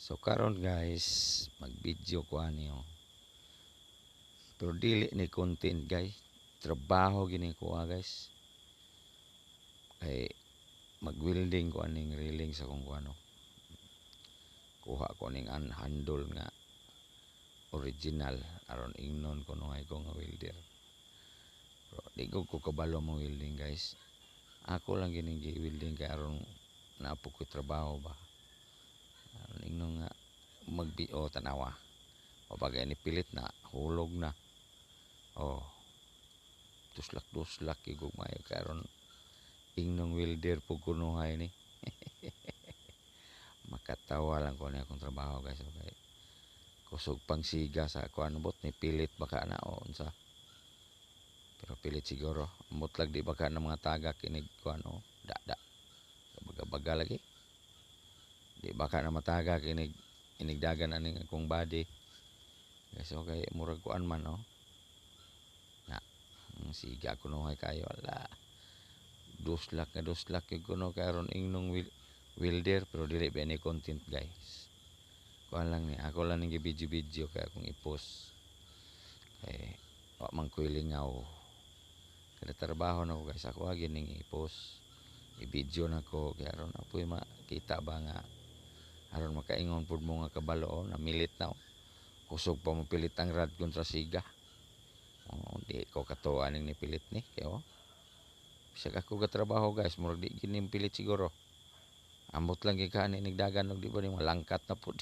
So karon guys, mag-video ko niyo. Pero dili ni content guys. Trabaho gini ko guys. Ay mag-welding ko aning railing sa kung ano. Kuha ko ning handle nga original aron ingnon ko nuhay ko nga welder. Pero di ko kabalo mo welding guys. Ako lang gini gi-welding kay aron naapo ko trabaho ba. Aron ingnon nga tanawa. O bagay ni pilit na hulog na. Oh, duslak igog mayo karon ingnong welder po kunuhay ni. Makatawa lang ko ni akong trabaho guys. Okay. Kusog pang siga sa kuan bot ni pilit baka na o unsa. Pero pilit siguro. Amot lag di baka na mga tagak inig kuan o da. Baga lagi. Di baka na matagak inigdagan aning akong body. Guys okay murag kuan man o. Siga kunuhay kayo ala. Duslak yung kuno karon ingnong welder pero dili ba ni content guys. Kuan lang ni ako lang ning video kay akong i-post. Kay wa man ko lingaw. Kada trabaho na ko guys ako agi ning i-post. I-video na ko kay aron apoy makita ba nga aron makaingon pud mo nga kabalo na milit na. Kusog pa mo pilit ang rad kontra siga. Di ko katuwa ning nipilit ni kayo. Bisag ako katrabaho guys, murag di gini pilit siguro. Ambot lang gikani nigdagan og di ba ni malangkat na pud.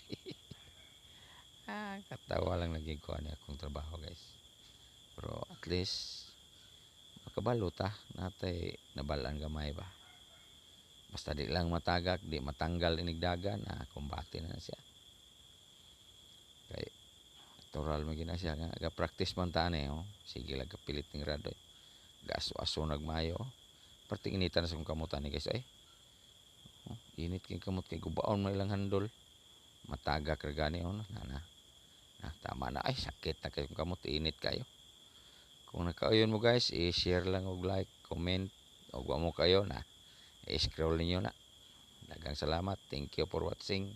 Katawa lang lagi ko ani akong trabaho guys. Pero at least makabalo ta natay nabalaan gamay ba. Basta di lang matagak, di matanggal inigdagan, kumbati na siya. Kay natural mo gina siya nga practice man ta ani sige lang kapilit ning radoy. Gaso-aso nagmayo. Perting initan sa kong kamutan ni guys ay. Init kay kamot kay gubaon man ilang handol. Matagak ra gani tama na ay sakit na kay kamot init kayo. Kung nakaayon mo guys, i-share lang og like, comment og wa mo kayo na i-scroll ninyo na. Daghang salamat. Thank you for watching.